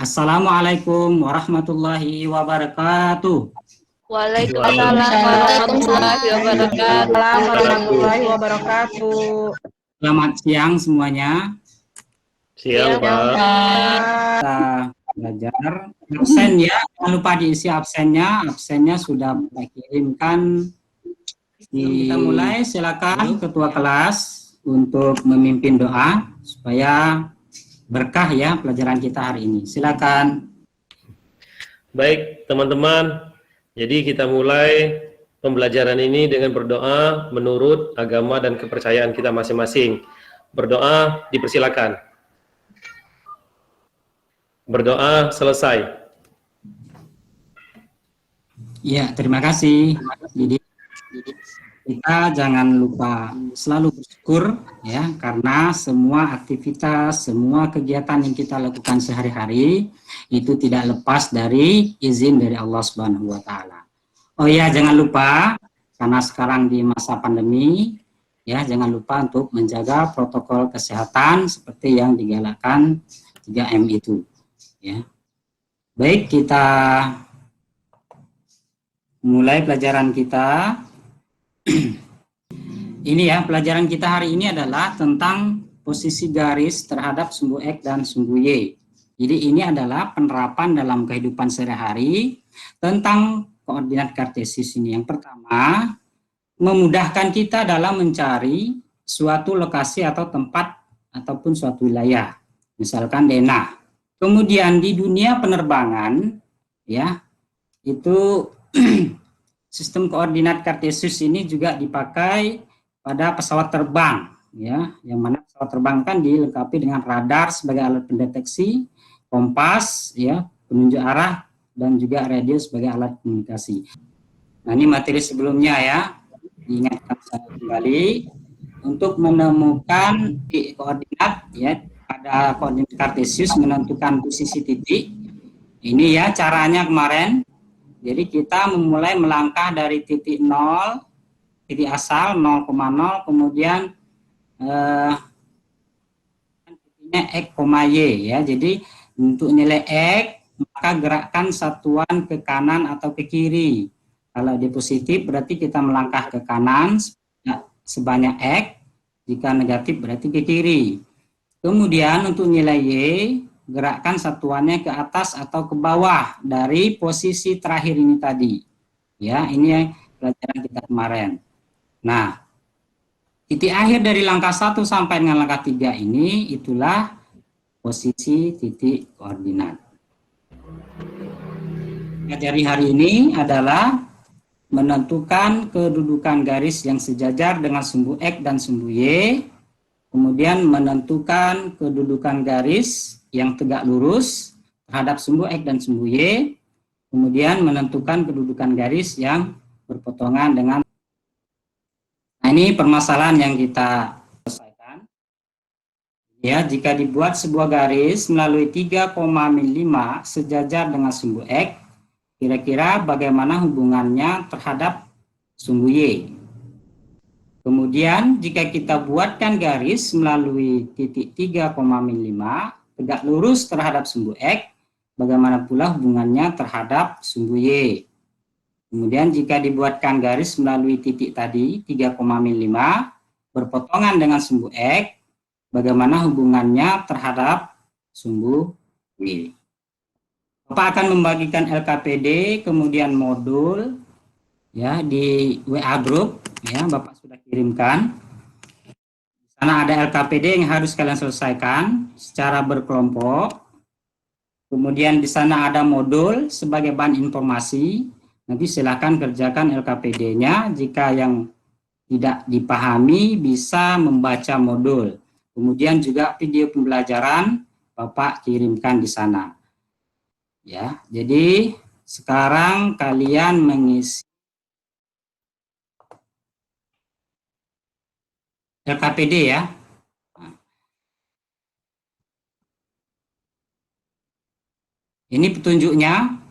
Assalamualaikum warahmatullahi wabarakatuh. Waalaikumsalam warahmatullahi wabarakatuh. Warahmatullahi wabarakatuh. Selamat siang semuanya. Siang, Pak. Kita belajar absen ya, jangan lupa diisi absennya. Absennya sudah kita kirimkan. Kita mulai, silakan ketua kelas untuk memimpin doa supaya berkah ya pelajaran kita hari ini. Silakan. Baik, teman-teman. Jadi kita mulai pembelajaran ini dengan berdoa menurut agama dan kepercayaan kita masing-masing. Berdoa dipersilakan. Berdoa selesai. Ya, terima kasih. Jadi kita jangan lupa selalu bersyukur ya, karena semua aktivitas, semua kegiatan yang kita lakukan sehari-hari itu tidak lepas dari izin dari Allah Subhanahu wa taala. Oh ya, jangan lupa karena sekarang di masa pandemi ya, jangan lupa untuk menjaga protokol kesehatan seperti yang digalakkan 3M itu ya. Baik, kita mulai pelajaran kita. Ini ya, pelajaran kita hari ini adalah tentang posisi garis terhadap sumbu X dan sumbu Y. Jadi ini adalah penerapan dalam kehidupan sehari-hari tentang koordinat kartesis ini. Yang pertama, memudahkan kita dalam mencari suatu lokasi atau tempat ataupun suatu wilayah. Misalkan denah. Kemudian di dunia penerbangan ya, itu sistem koordinat kartesius ini juga dipakai pada pesawat terbang ya, yang mana pesawat terbang kan dilengkapi dengan radar sebagai alat pendeteksi, kompas ya, penunjuk arah, dan juga radio sebagai alat komunikasi. Nah, ini materi sebelumnya ya, diingatkan saya kembali untuk menemukan koordinat ya, pada koordinat kartesius menentukan posisi titik. Ini ya caranya kemarin. Jadi kita memulai melangkah dari titik 0, titik asal 0,0, kemudian titiknya X, Y ya. Jadi untuk nilai X, maka gerakkan satuan ke kanan atau ke kiri. Kalau dia positif berarti kita melangkah ke kanan sebanyak X, jika negatif berarti ke kiri. Kemudian untuk nilai Y, gerakkan satuannya ke atas atau ke bawah dari posisi terakhir ini tadi. Ya, ini pelajaran kita kemarin. Nah, titik akhir dari langkah 1 sampai dengan langkah 3 ini itulah posisi titik koordinat. Materi hari ini adalah menentukan kedudukan garis yang sejajar dengan sumbu X dan sumbu Y, kemudian menentukan kedudukan garis yang tegak lurus terhadap sumbu X dan sumbu Y, kemudian menentukan kedudukan garis yang berpotongan dengan. Nah, ini permasalahan yang kita selesaikan. Ya, jika dibuat sebuah garis melalui 3,5 sejajar dengan sumbu X, kira-kira bagaimana hubungannya terhadap sumbu Y? Kemudian jika kita buatkan garis melalui titik 3,5 tegak lurus terhadap sumbu X, bagaimana pula hubungannya terhadap sumbu Y? Kemudian jika dibuatkan garis melalui titik tadi 3,5 berpotongan dengan sumbu X, bagaimana hubungannya terhadap sumbu Y? Bapak akan membagikan LKPD kemudian modul ya di WA group ya, Bapak sudah kirimkan. Di sana ada LKPD yang harus kalian selesaikan secara berkelompok. Kemudian di sana ada modul sebagai bahan informasi. Nanti silakan kerjakan LKPD-nya. Jika yang tidak dipahami bisa membaca modul. Kemudian juga video pembelajaran Bapak kirimkan di sana. Ya, jadi sekarang kalian mengisi LKPD ya. Ini petunjuknya.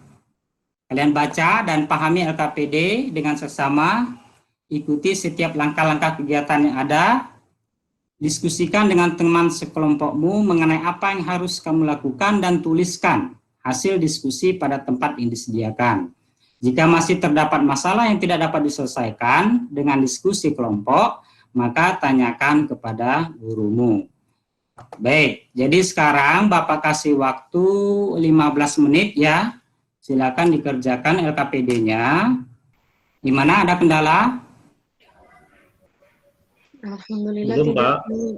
Kalian baca dan pahami LKPD dengan seksama. Ikuti setiap langkah-langkah kegiatan yang ada. Diskusikan dengan teman sekelompokmu mengenai apa yang harus kamu lakukan dan tuliskan hasil diskusi pada tempat yang disediakan. Jika masih terdapat masalah yang tidak dapat diselesaikan dengan diskusi kelompok, maka tanyakan kepada gurumu. Baik, jadi sekarang Bapak kasih waktu 15 menit ya. Silakan dikerjakan LKPD-nya. Gimana, ada kendala? Alhamdulillah Belum, tidak. Pak.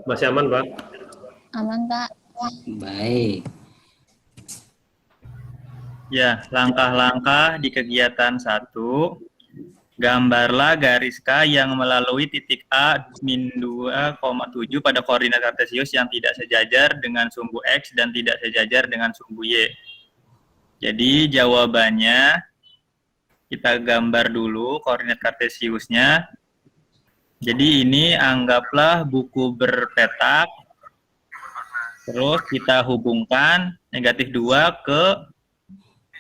Masih aman, Pak. Aman, Pak. Baik. Ya, langkah-langkah di kegiatan 1. Gambarlah garis K yang melalui titik A min 2,7 pada koordinat kartesius yang tidak sejajar dengan sumbu X dan tidak sejajar dengan sumbu Y. Jadi jawabannya kita gambar dulu koordinat kartesiusnya. Jadi ini anggaplah buku berpetak. Terus kita hubungkan negatif 2 ke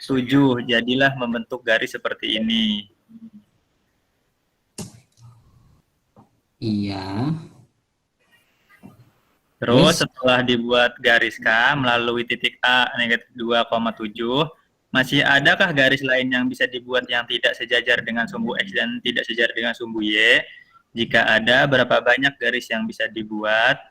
7. Jadilah membentuk garis seperti ini. Iya. Terus setelah dibuat garis K melalui titik A negatif 2,7, masih adakah garis lain yang bisa dibuat yang tidak sejajar dengan sumbu X dan tidak sejajar dengan sumbu Y? Jika ada, berapa banyak garis yang bisa dibuat?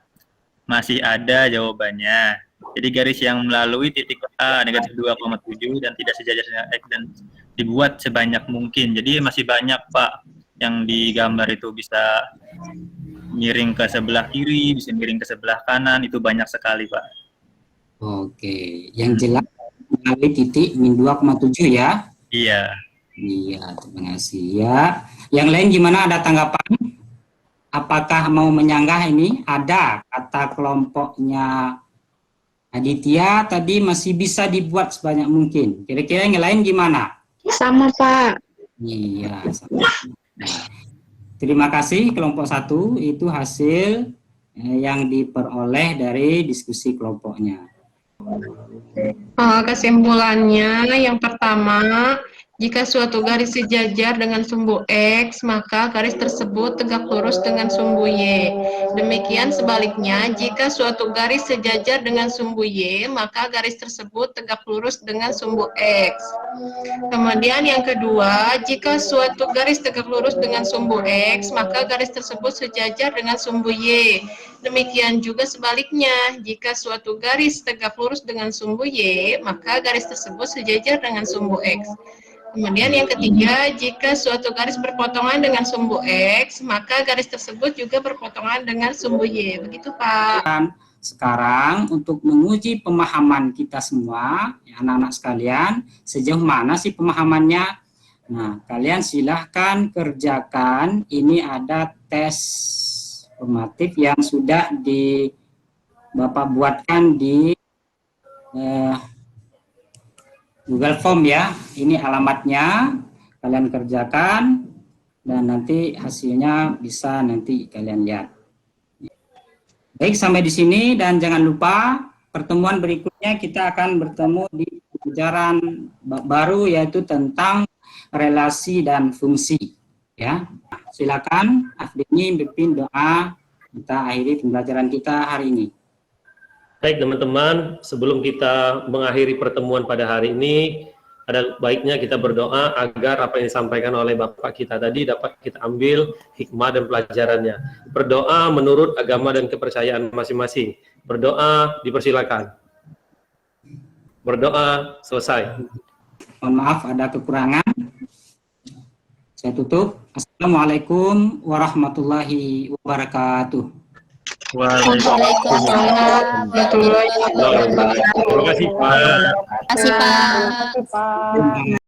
Masih ada jawabannya. Jadi garis yang melalui titik A negatif 2,7 dan tidak sejajar dengan X dan dibuat sebanyak mungkin. Jadi masih banyak, Pak, yang digambar itu bisa miring ke sebelah kiri, bisa miring ke sebelah kanan, itu banyak sekali, Pak. Oke, yang jelas melalui titik min 2,7 ya. Iya. Iya, terima kasih ya. Yang lain gimana, ada tanggapan? Apakah mau menyanggah ini? Ada kata kelompoknya Aditya tadi masih bisa dibuat sebanyak mungkin. Kira-kira yang lain gimana? Sama, Pak. Iya, sama. Nah, terima kasih kelompok 1, itu hasil yang diperoleh dari diskusi kelompoknya. Kesimpulannya, yang pertama, jika suatu garis sejajar dengan sumbu X, maka garis tersebut tegak lurus dengan sumbu Y. Demikian sebaliknya, jika suatu garis sejajar dengan sumbu Y, maka garis tersebut tegak lurus dengan sumbu X. Kemudian yang kedua, jika suatu garis tegak lurus dengan sumbu X, maka garis tersebut sejajar dengan sumbu Y. Demikian juga sebaliknya, jika suatu garis tegak lurus dengan sumbu Y, maka garis tersebut sejajar dengan sumbu X. Kemudian yang ketiga, jika suatu garis berpotongan dengan sumbu X, maka garis tersebut juga berpotongan dengan sumbu Y. Begitu, Pak. Dan sekarang untuk menguji pemahaman kita semua, ya, anak-anak sekalian, sejauh mana sih pemahamannya? Nah, kalian silahkan kerjakan. Ini ada tes formatif yang sudah Bapak buatkan di Google Form ya. Ini alamatnya, kalian kerjakan dan nanti hasilnya bisa nanti kalian lihat. Baik, sampai di sini dan jangan lupa pertemuan berikutnya kita akan bertemu di pelajaran baru yaitu tentang relasi dan fungsi ya. Silakan Afdini pimpin doa, kita akhiri pembelajaran kita hari ini. Baik teman-teman, sebelum kita mengakhiri pertemuan pada hari ini, ada baiknya kita berdoa agar apa yang disampaikan oleh Bapak kita tadi dapat kita ambil hikmah dan pelajarannya. Berdoa menurut agama dan kepercayaan masing-masing. Berdoa dipersilakan. Berdoa selesai. Mohon maaf ada kekurangan. Saya tutup. Assalamualaikum warahmatullahi wabarakatuh. Waalaikumsalam. Terima kasih, Pak. Terima kasih, Pak.